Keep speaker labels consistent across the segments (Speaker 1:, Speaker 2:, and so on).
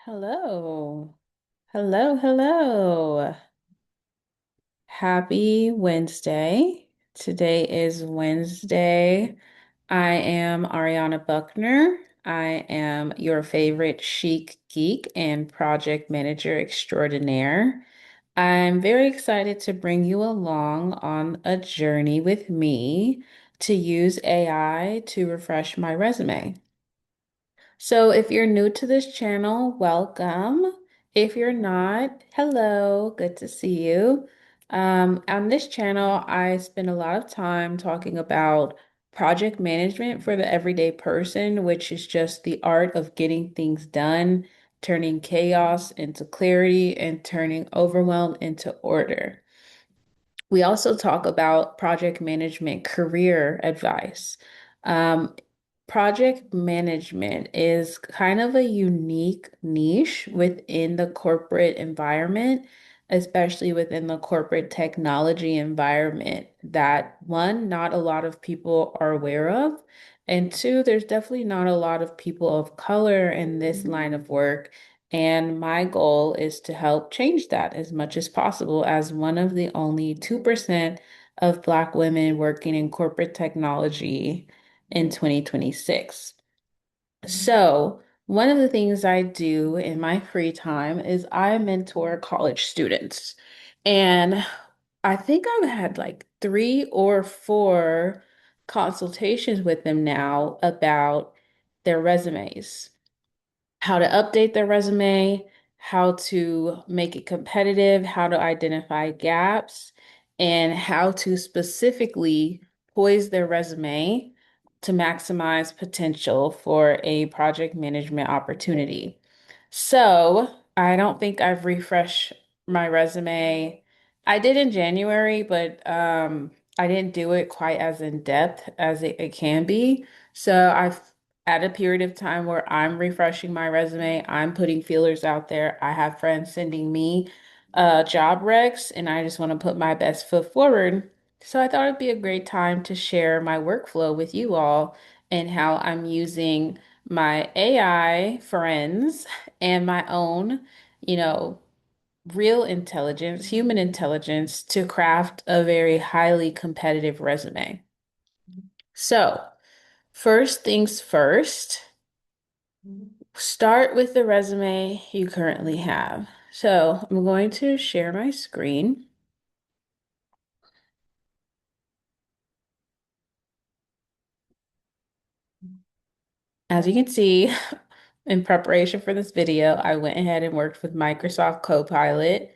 Speaker 1: Hello. Hello, hello. Happy Wednesday. Today is Wednesday. I am Ariana Buckner. I am your favorite chic geek and project manager extraordinaire. I'm very excited to bring you along on a journey with me to use AI to refresh my resume. So if you're new to this channel, welcome. If you're not, hello, good to see you. On this channel, I spend a lot of time talking about project management for the everyday person, which is just the art of getting things done, turning chaos into clarity, and turning overwhelm into order. We also talk about project management career advice. Um, Project management is kind of a unique niche within the corporate environment, especially within the corporate technology environment, that one, not a lot of people are aware of. And two, there's definitely not a lot of people of color in this line of work. And my goal is to help change that as much as possible as one of the only 2% of Black women working in corporate technology in 2026. So, one of the things I do in my free time is I mentor college students. And I think I've had like 3 or 4 consultations with them now about their resumes, how to update their resume, how to make it competitive, how to identify gaps, and how to specifically poise their resume to maximize potential for a project management opportunity. So I don't think I've refreshed my resume. I did in January, but I didn't do it quite as in depth as it can be. So I've at a period of time where I'm refreshing my resume, I'm putting feelers out there. I have friends sending me job recs, and I just want to put my best foot forward. So I thought it'd be a great time to share my workflow with you all and how I'm using my AI friends and my own, you know, real intelligence, human intelligence to craft a very highly competitive resume. So, first things first, start with the resume you currently have. So, I'm going to share my screen. As you can see, in preparation for this video, I went ahead and worked with Microsoft Copilot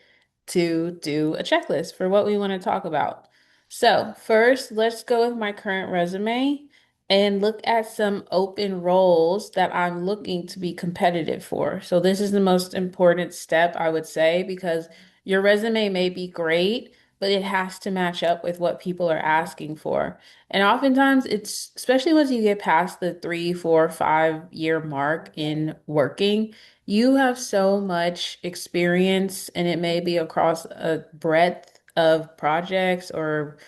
Speaker 1: to do a checklist for what we want to talk about. So, first, let's go with my current resume and look at some open roles that I'm looking to be competitive for. So, this is the most important step, I would say, because your resume may be great, but it has to match up with what people are asking for. And oftentimes it's, especially once you get past the 3, 4, 5 year mark in working, you have so much experience, and it may be across a breadth of projects or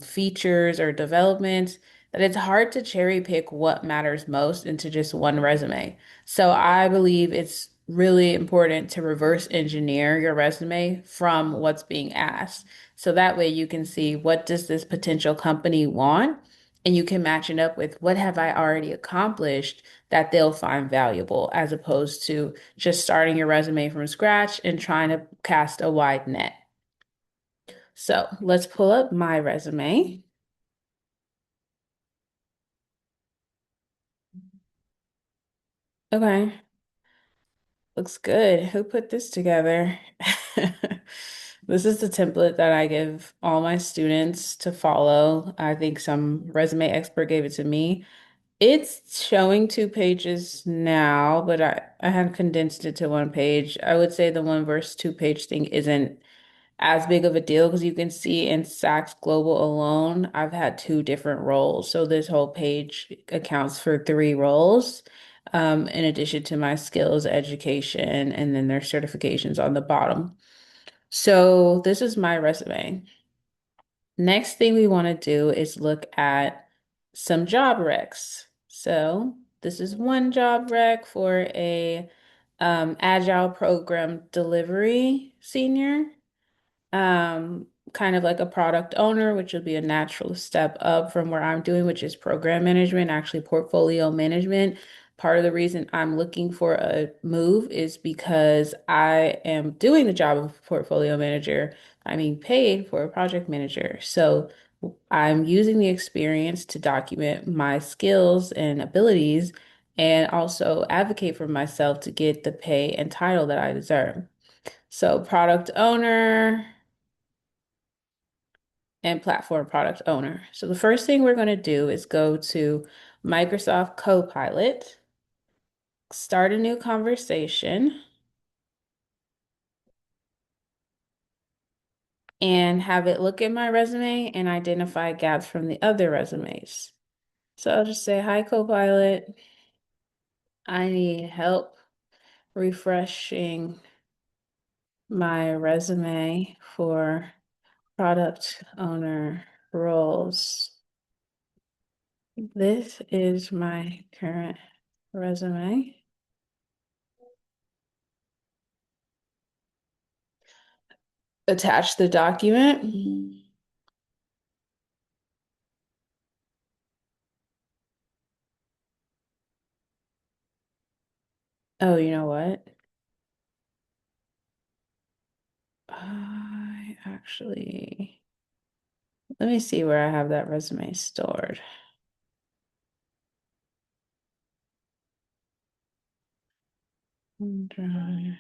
Speaker 1: features or developments, that it's hard to cherry pick what matters most into just one resume. So I believe it's really important to reverse engineer your resume from what's being asked. So that way you can see, what does this potential company want? And you can match it up with, what have I already accomplished that they'll find valuable, as opposed to just starting your resume from scratch and trying to cast a wide net. So let's pull up my resume. Okay, looks good. Who put this together? This is the template that I give all my students to follow. I think some resume expert gave it to me. It's showing 2 pages now, but I had condensed it to 1 page. I would say the one versus 2 page thing isn't as big of a deal, because you can see in Saks Global alone, I've had 2 different roles. So this whole page accounts for 3 roles, in addition to my skills, education, and then there's certifications on the bottom. So this is my resume. Next thing we want to do is look at some job recs. So this is one job rec for a Agile program delivery senior, kind of like a product owner, which would be a natural step up from where I'm doing, which is program management, actually portfolio management. Part of the reason I'm looking for a move is because I am doing the job of portfolio manager. I'm being paid for a project manager. So I'm using the experience to document my skills and abilities and also advocate for myself to get the pay and title that I deserve. So product owner and platform product owner. So the first thing we're going to do is go to Microsoft Copilot, start a new conversation, and have it look at my resume and identify gaps from the other resumes. So I'll just say, "Hi, Copilot. I need help refreshing my resume for product owner roles. This is my current resume. Attach the document. Oh, you know what? I actually, let me see where I have that resume stored. OneDrive.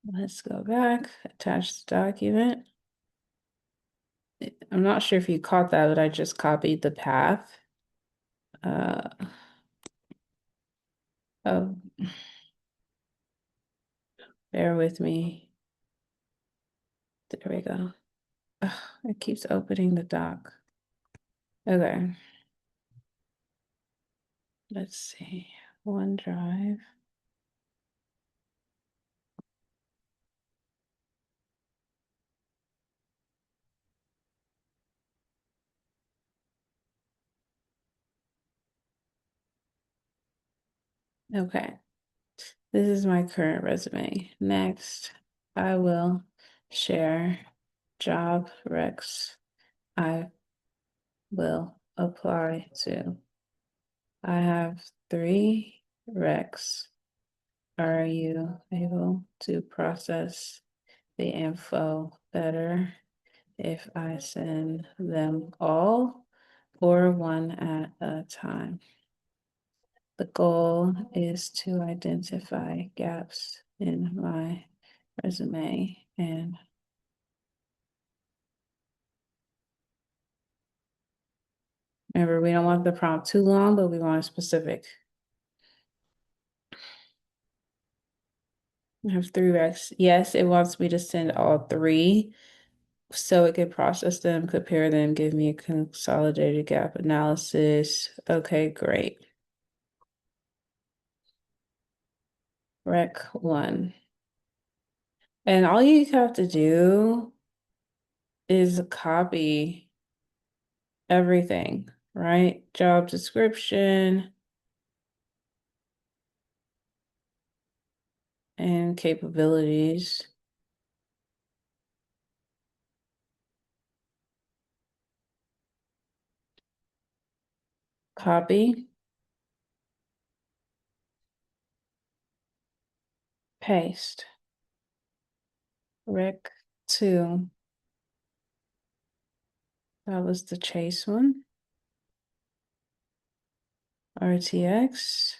Speaker 1: Let's go back, attach the document. I'm not sure if you caught that, but I just copied the path. Uh, oh, bear with me. There we go. Ugh, it keeps opening the doc. Okay, let's see. OneDrive. Okay, this is my current resume. Next, I will share job recs I will apply to. I have 3 recs. Are you able to process the info better if I send them all or one at a time? The goal is to identify gaps in my resume and remember, we don't want the prompt too long, but we want it specific. I have 3 recs. Yes, it wants me to send all 3 so it could process them, compare them, give me a consolidated gap analysis. Okay, great. Rec 1. And all you have to do is copy everything, right? Job description and capabilities. Copy, paste. Rec 2. That was the chase one. RTX.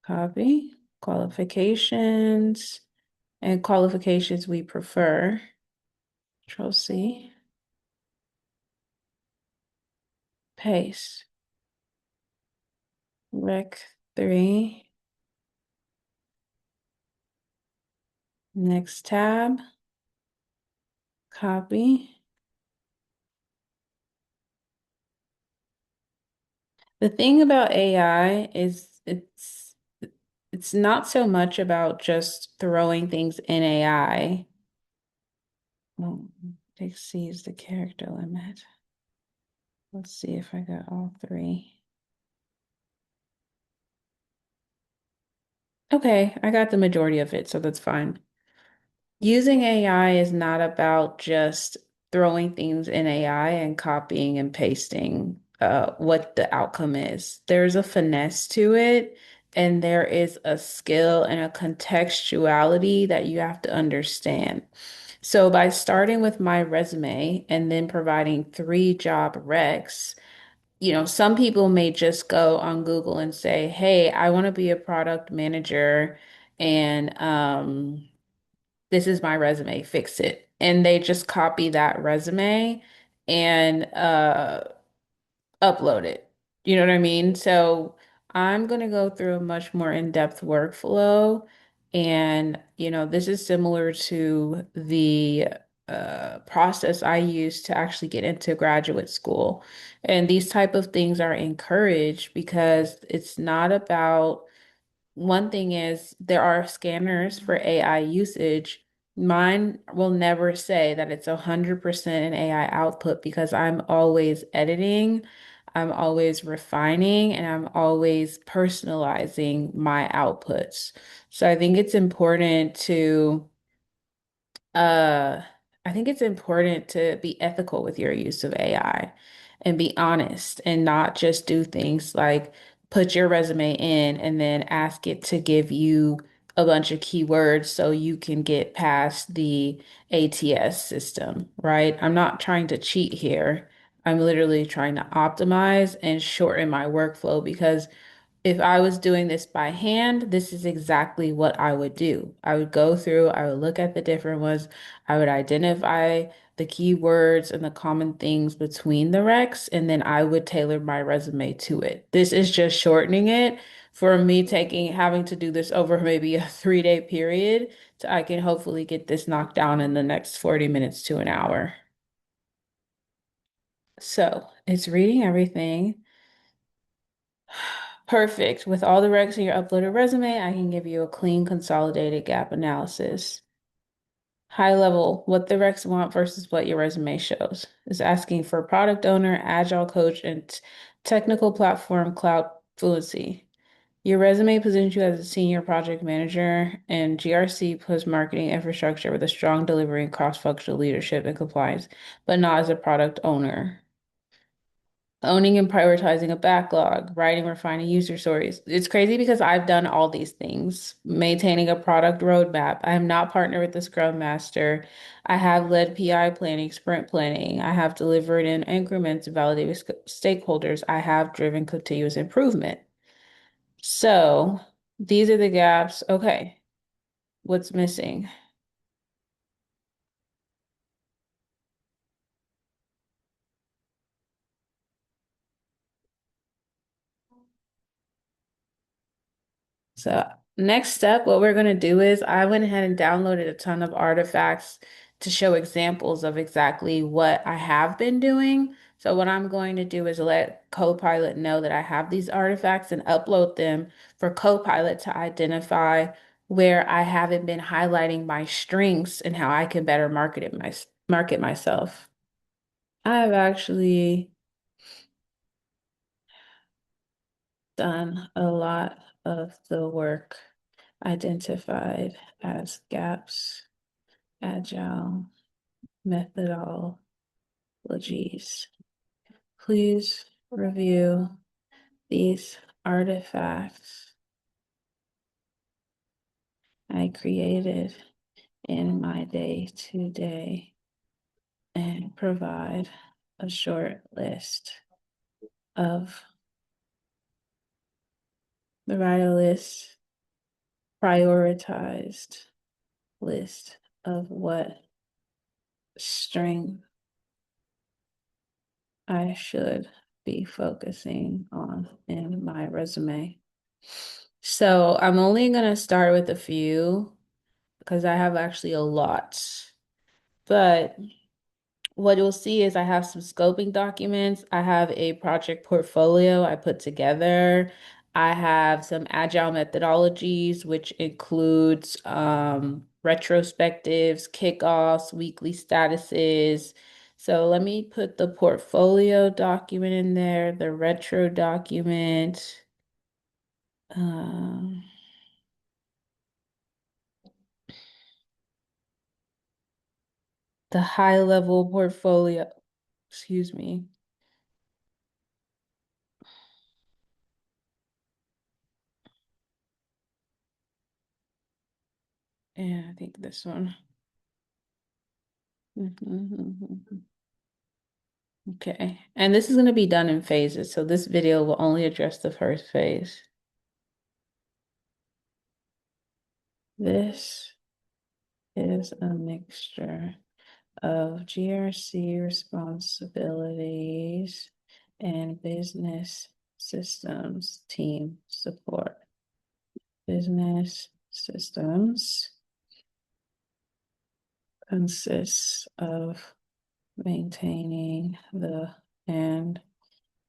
Speaker 1: Copy. Qualifications. And qualifications we prefer. Control C. Paste. Rec 3. Next tab. Copy. The thing about AI is it's not so much about just throwing things in AI. Well, it exceeds the character limit. Let's see if I got all 3. Okay, I got the majority of it, so that's fine. Using AI is not about just throwing things in AI and copying and pasting what the outcome is. There's a finesse to it, and there is a skill and a contextuality that you have to understand. So by starting with my resume and then providing three job recs, some people may just go on Google and say, "Hey, I want to be a product manager, and this is my resume, fix it." And they just copy that resume and upload it. You know what I mean? So I'm going to go through a much more in-depth workflow. And, this is similar to the process I use to actually get into graduate school. And these type of things are encouraged because it's not about one thing is there are scanners for AI usage. Mine will never say that it's 100% an AI output because I'm always editing, I'm always refining, and I'm always personalizing my outputs. So uh, I think it's important to be ethical with your use of AI and be honest and not just do things like put your resume in and then ask it to give you a bunch of keywords so you can get past the ATS system, right? I'm not trying to cheat here. I'm literally trying to optimize and shorten my workflow because if I was doing this by hand, this is exactly what I would do. I would go through, I would look at the different ones, I would identify the keywords and the common things between the recs, and then I would tailor my resume to it. This is just shortening it for me having to do this over maybe a 3-day period, so I can hopefully get this knocked down in the next 40 minutes to an hour. So it's reading everything. Perfect. With all the recs in your uploaded resume, I can give you a clean, consolidated gap analysis. High level, what the recs want versus what your resume shows. Is asking for product owner, agile coach, and technical platform cloud fluency. Your resume positions you as a senior project manager and GRC plus marketing infrastructure with a strong delivery and cross-functional leadership and compliance, but not as a product owner. Owning and prioritizing a backlog, writing, refining user stories. It's crazy because I've done all these things. Maintaining a product roadmap. I am not partnered with the Scrum Master. I have led PI planning, sprint planning. I have delivered in increments, validated with stakeholders. I have driven continuous improvement. So these are the gaps. Okay, what's missing? So next step, what we're going to do is I went ahead and downloaded a ton of artifacts to show examples of exactly what I have been doing. So what I'm going to do is let Copilot know that I have these artifacts and upload them for Copilot to identify where I haven't been highlighting my strengths and how I can better market myself. I've actually done a lot of the work identified as gaps, agile methodologies. Please review these artifacts I created in my day-to-day and provide a short list of provide a list, prioritized list of what strength I should be focusing on in my resume. So I'm only going to start with a few because I have actually a lot. But what you'll see is I have some scoping documents. I have a project portfolio I put together. I have some agile methodologies, which includes retrospectives, kickoffs, weekly statuses. So let me put the portfolio document in there, the retro document. Um, The high level portfolio. Excuse me. Yeah, I think this one. Mhm. Okay. And this is going to be done in phases. So this video will only address the first phase. This is a mixture of GRC responsibilities and business systems team support. Business systems consists of maintaining the and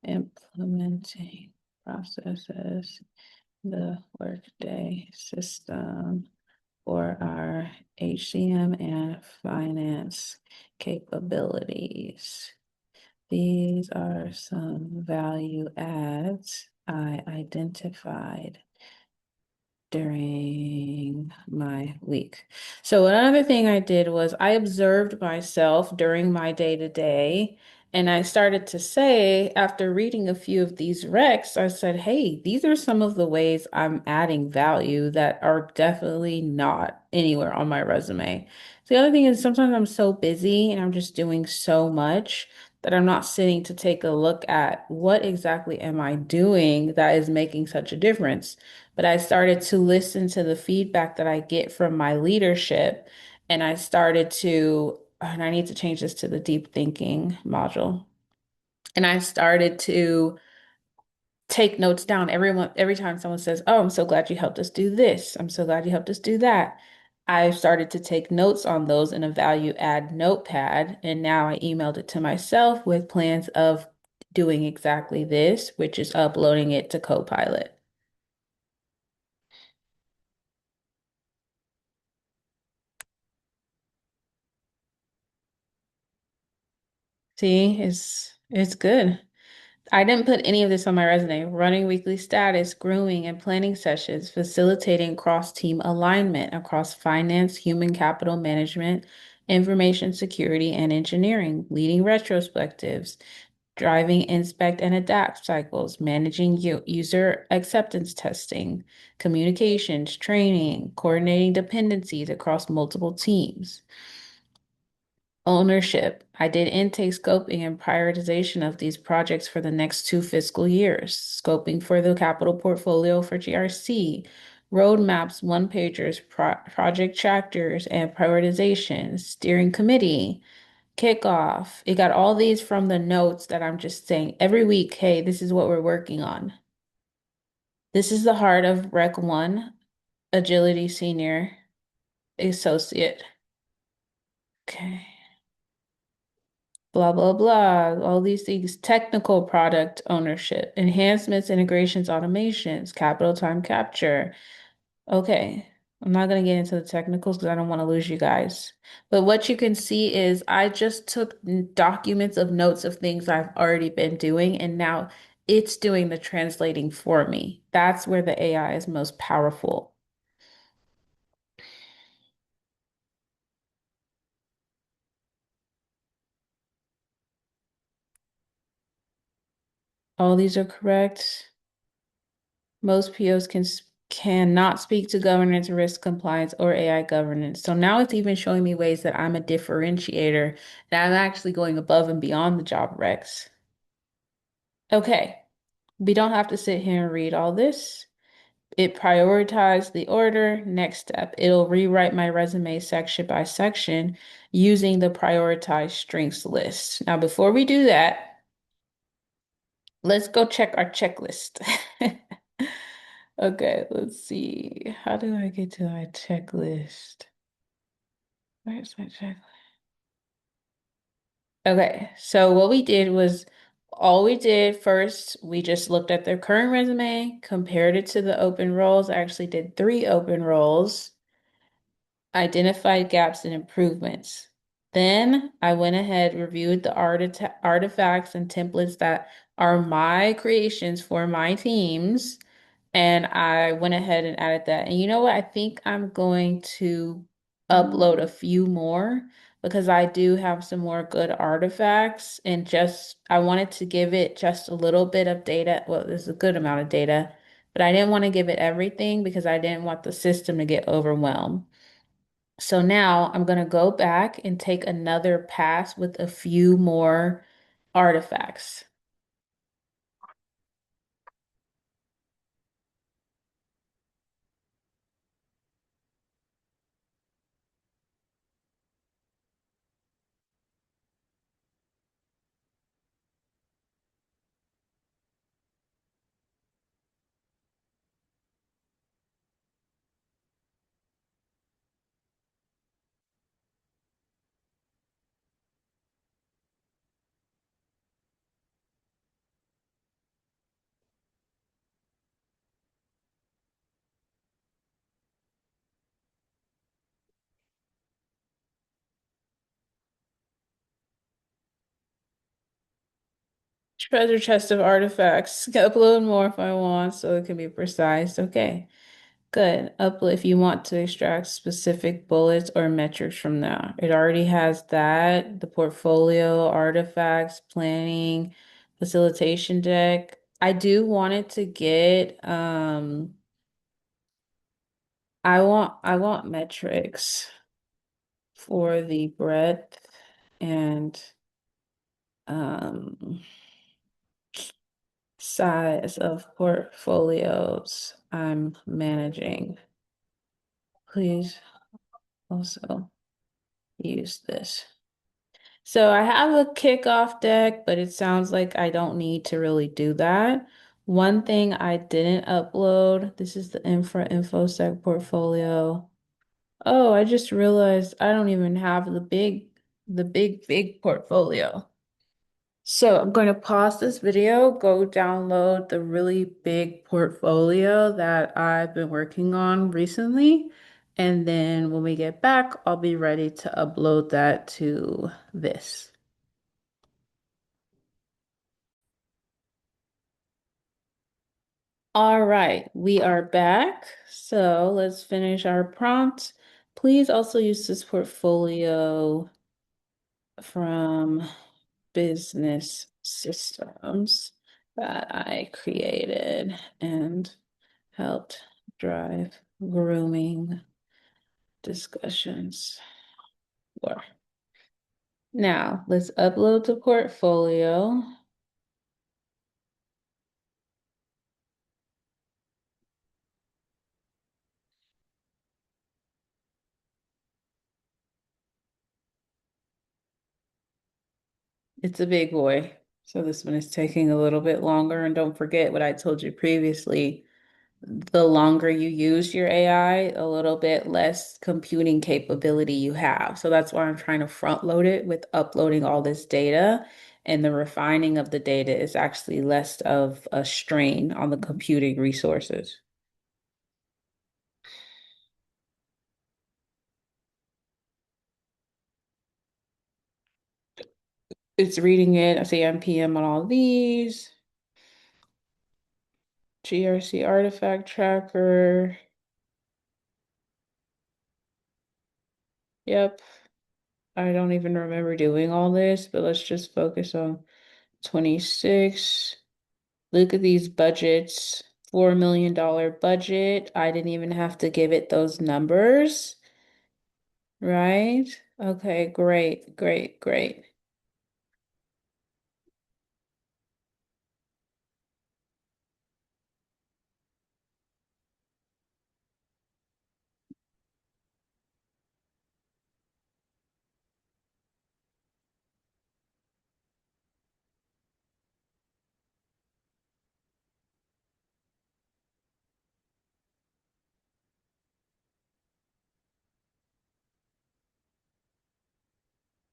Speaker 1: implementing processes, the Workday system for our HCM and finance capabilities. These are some value adds I identified during my week. So another thing I did was I observed myself during my day to day, and I started to say, after reading a few of these recs, I said, hey, these are some of the ways I'm adding value that are definitely not anywhere on my resume. The other thing is sometimes I'm so busy and I'm just doing so much that I'm not sitting to take a look at what exactly am I doing that is making such a difference. But I started to listen to the feedback that I get from my leadership, and I started to, and I need to change this to the deep thinking module. And I started to take notes down. Every time someone says, "Oh, I'm so glad you helped us do this. I'm so glad you helped us do that." I started to take notes on those in a value add notepad, and now I emailed it to myself with plans of doing exactly this, which is uploading it to Copilot. See, it's good. I didn't put any of this on my resume. Running weekly status, grooming, and planning sessions, facilitating cross-team alignment across finance, human capital management, information security, and engineering, leading retrospectives, driving inspect and adapt cycles, managing user acceptance testing, communications, training, coordinating dependencies across multiple teams. Ownership. I did intake scoping and prioritization of these projects for the next 2 fiscal years. Scoping for the capital portfolio for GRC, roadmaps, one pagers, project chapters, and prioritization, steering committee, kickoff. It got all these from the notes that I'm just saying every week, hey, this is what we're working on. This is the heart of Rec 1, Agility Senior Associate. Okay. Blah, blah, blah, all these things, technical product ownership, enhancements, integrations, automations, capital time capture. Okay, I'm not going to get into the technicals because I don't want to lose you guys. But what you can see is I just took documents of notes of things I've already been doing, and now it's doing the translating for me. That's where the AI is most powerful. All these are correct. Most POs cannot speak to governance, risk compliance, or AI governance. So now it's even showing me ways that I'm a differentiator, that I'm actually going above and beyond the job recs. Okay, we don't have to sit here and read all this. It prioritized the order. Next step, it'll rewrite my resume section by section using the prioritized strengths list. Now, before we do that, let's go check our checklist. Okay, let's see. How do I get to my checklist? Where's my checklist? Okay, so what we did was all we did first, we just looked at their current resume, compared it to the open roles. I actually did 3 open roles, identified gaps and improvements. Then I went ahead, reviewed the artifacts and templates that are my creations for my teams. And I went ahead and added that. And you know what? I think I'm going to upload a few more because I do have some more good artifacts and just I wanted to give it just a little bit of data. Well, there's a good amount of data, but I didn't want to give it everything because I didn't want the system to get overwhelmed. So now I'm going to go back and take another pass with a few more artifacts. Treasure chest of artifacts. Upload more if I want so it can be precise. Okay, good. Upload if you want to extract specific bullets or metrics from that. It already has that, the portfolio, artifacts, planning, facilitation deck. I do want it to get I want metrics for the breadth and um size of portfolios I'm managing. Please also use this. So I have a kickoff deck, but it sounds like I don't need to really do that. One thing I didn't upload, this is the infosec portfolio. Oh, I just realized I don't even have the big portfolio. So I'm going to pause this video, go download the really big portfolio that I've been working on recently, and then when we get back, I'll be ready to upload that to this. All right, we are back. So let's finish our prompt. Please also use this portfolio from business systems that I created and helped drive grooming discussions for. Now, let's upload the portfolio. It's a big boy. So this one is taking a little bit longer. And don't forget what I told you previously. The longer you use your AI, a little bit less computing capability you have. So that's why I'm trying to front load it with uploading all this data. And the refining of the data is actually less of a strain on the computing resources. It's reading it. I say NPM on all these. GRC artifact tracker. Yep. I don't even remember doing all this, but let's just focus on 26. Look at these budgets. $4 million budget. I didn't even have to give it those numbers, right? Okay, great, great, great.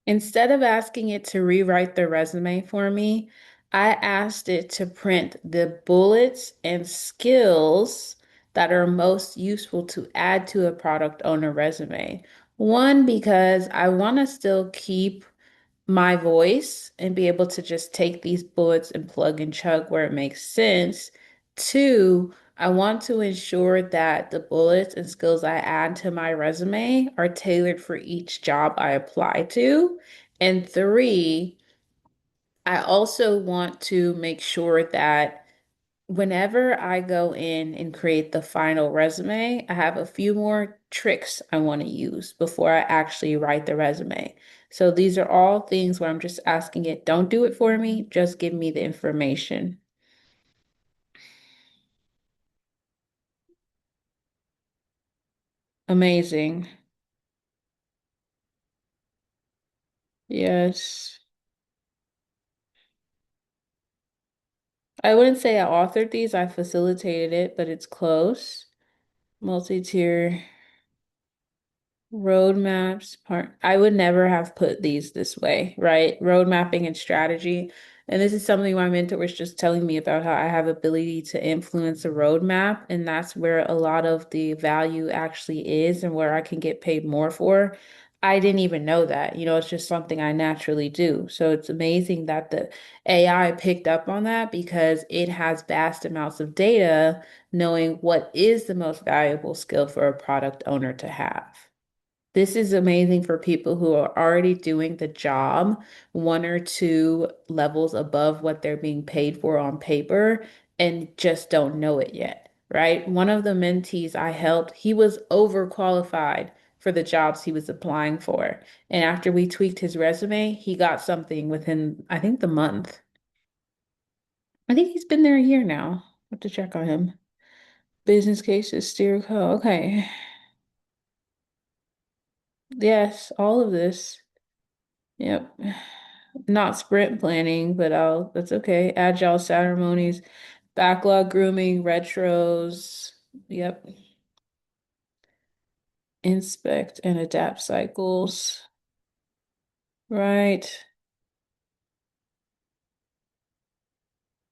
Speaker 1: Instead of asking it to rewrite the resume for me, I asked it to print the bullets and skills that are most useful to add to a product owner resume. One, because I want to still keep my voice and be able to just take these bullets and plug and chug where it makes sense. Two, I want to ensure that the bullets and skills I add to my resume are tailored for each job I apply to. And three, I also want to make sure that whenever I go in and create the final resume, I have a few more tricks I want to use before I actually write the resume. So these are all things where I'm just asking it, don't do it for me, just give me the information. Amazing. Yes. I wouldn't say I authored these, I facilitated it, but it's close. Multi-tier. Roadmaps part. I would never have put these this way, right? Road mapping and strategy. And this is something my mentor was just telling me about how I have ability to influence a roadmap, and that's where a lot of the value actually is and where I can get paid more for. I didn't even know that. It's just something I naturally do. So it's amazing that the AI picked up on that because it has vast amounts of data knowing what is the most valuable skill for a product owner to have. This is amazing for people who are already doing the job one or two levels above what they're being paid for on paper and just don't know it yet, right? One of the mentees I helped, he was overqualified for the jobs he was applying for. And after we tweaked his resume, he got something within, I think, the month. I think he's been there a year now. I have to check on him. Business cases, steer co. Okay. Yes, all of this. Yep. Not sprint planning, but that's okay. Agile ceremonies, backlog grooming, retros. Yep. Inspect and adapt cycles. Right.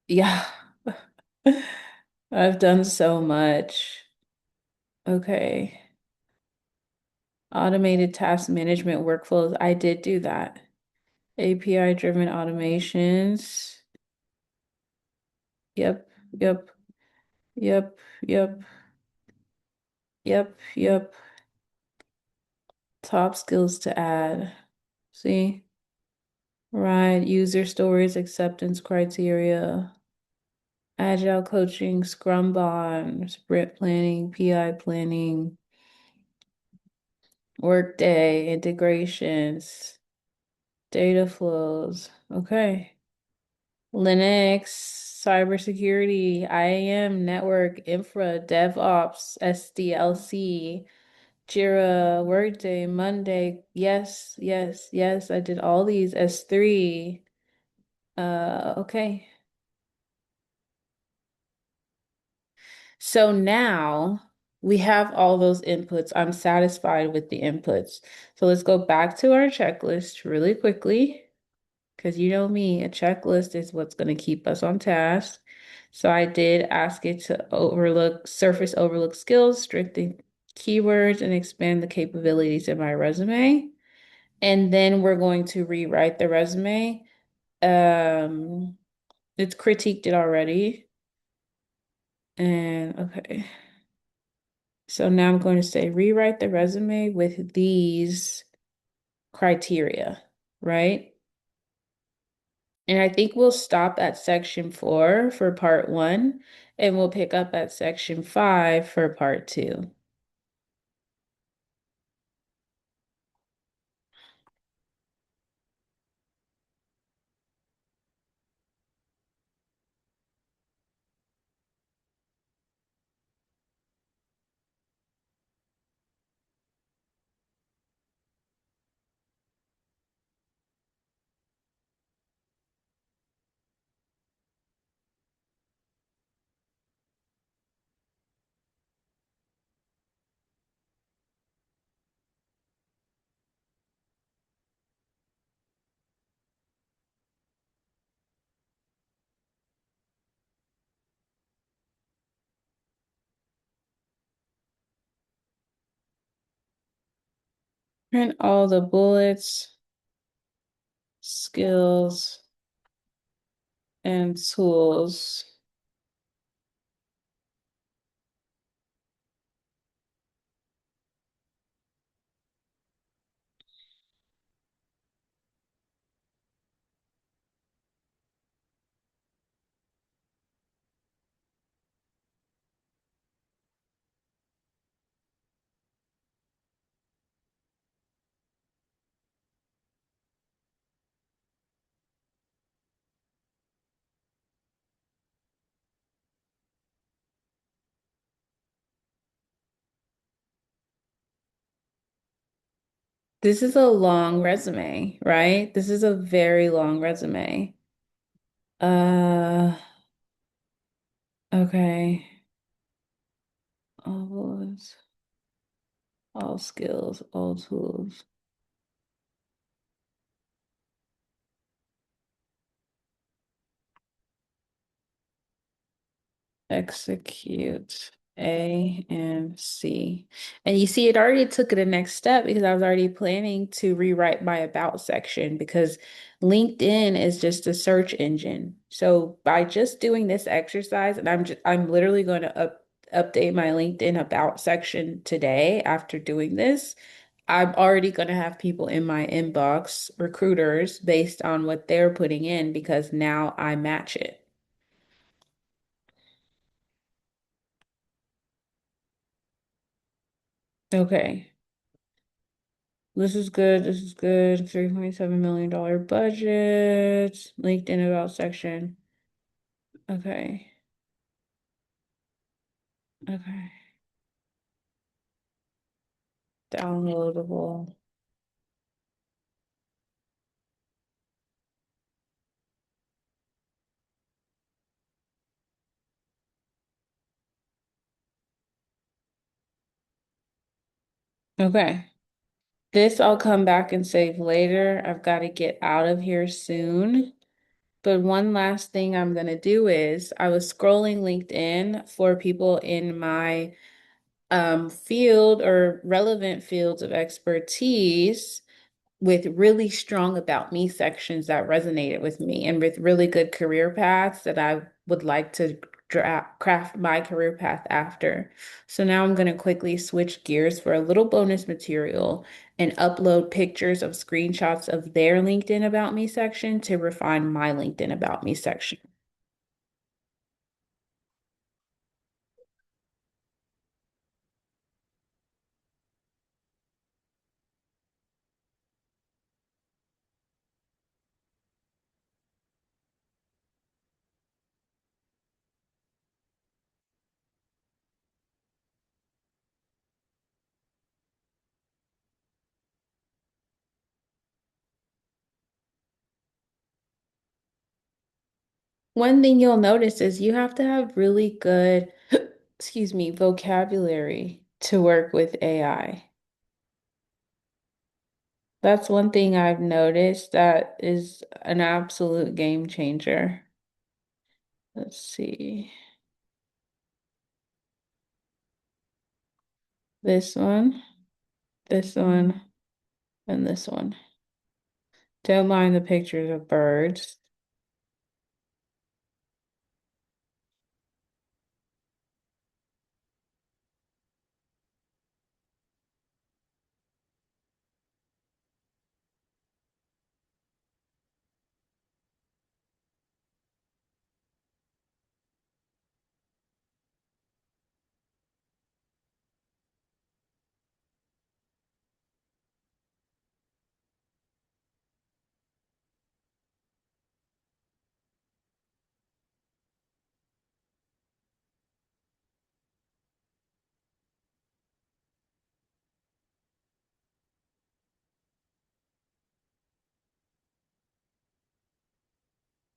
Speaker 1: Yeah. I've done so much. Okay. Automated task management workflows. I did do that. API driven automations. Yep. Yep. Yep. Yep. Yep. Yep. Top skills to add. See? Right. User stories, acceptance criteria, agile coaching, Scrum bond, sprint planning, PI planning, workday, integrations, data flows. Okay. Linux, cybersecurity, IAM, network, infra, DevOps, SDLC, Jira, Workday, Monday. Yes, yes, yes. I did all these S3. Okay. So now we have all those inputs. I'm satisfied with the inputs. So let's go back to our checklist really quickly, because you know me, a checklist is what's going to keep us on task. So I did ask it to surface overlook skills, strengthen keywords, and expand the capabilities in my resume. And then we're going to rewrite the resume. Um, it's critiqued it already. And okay. So now I'm going to say rewrite the resume with these criteria, right? And I think we'll stop at section 4 for part 1, and we'll pick up at section 5 for part 2. Print all the bullets, skills, and tools. This is a long resume, right? This is a very long resume. Uh, okay. All voice, all skills, all tools. Execute A and C. And you see, it already took it the next step because I was already planning to rewrite my about section because LinkedIn is just a search engine. So by just doing this exercise, and I'm literally going to update my LinkedIn about section today after doing this. I'm already going to have people in my inbox, recruiters, based on what they're putting in because now I match it. Okay. This is good. This is good. $3.7 million budget. Linked in about section. Okay. Okay. Downloadable. Okay. This I'll come back and save later. I've got to get out of here soon. But one last thing I'm going to do is I was scrolling LinkedIn for people in my field or relevant fields of expertise with really strong about me sections that resonated with me and with really good career paths that I would like to craft my career path after. So now I'm going to quickly switch gears for a little bonus material and upload pictures of screenshots of their LinkedIn About Me section to refine my LinkedIn About Me section. One thing you'll notice is you have to have really good, excuse me, vocabulary to work with AI. That's one thing I've noticed that is an absolute game changer. Let's see. This one, and this one. Don't mind the pictures of birds.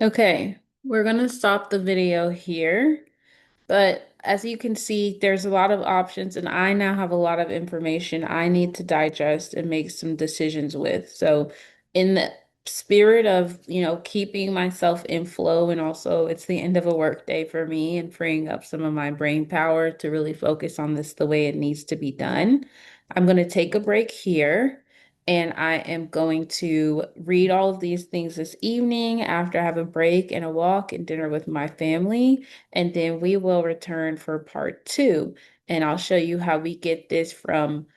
Speaker 1: Okay, we're gonna stop the video here. But as you can see, there's a lot of options, and I now have a lot of information I need to digest and make some decisions with. So, in the spirit of, keeping myself in flow, and also it's the end of a work day for me and freeing up some of my brain power to really focus on this the way it needs to be done, I'm going to take a break here. And I am going to read all of these things this evening after I have a break and a walk and dinner with my family. And then we will return for part two. And I'll show you how we get this from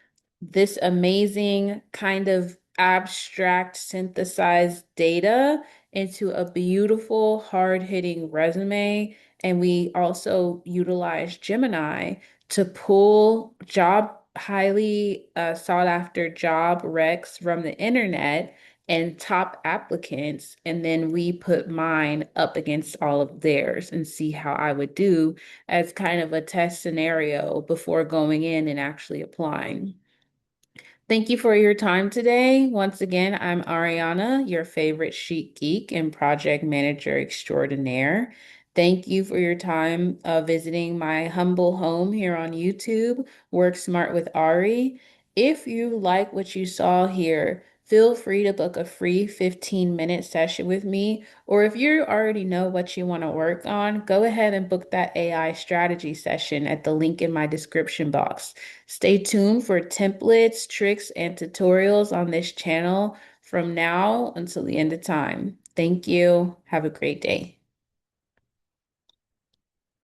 Speaker 1: this amazing kind of abstract synthesized data into a beautiful, hard-hitting resume. And we also utilize Gemini to pull highly sought after job recs from the internet and top applicants, and then we put mine up against all of theirs and see how I would do as kind of a test scenario before going in and actually applying. Thank you for your time today. Once again, I'm Ariana, your favorite chic geek and project manager extraordinaire. Thank you for your time visiting my humble home here on YouTube, Work Smart with Ari. If you like what you saw here, feel free to book a free 15-minute session with me. Or if you already know what you want to work on, go ahead and book that AI strategy session at the link in my description box. Stay tuned for templates, tricks, and tutorials on this channel from now until the end of time. Thank you. Have a great day.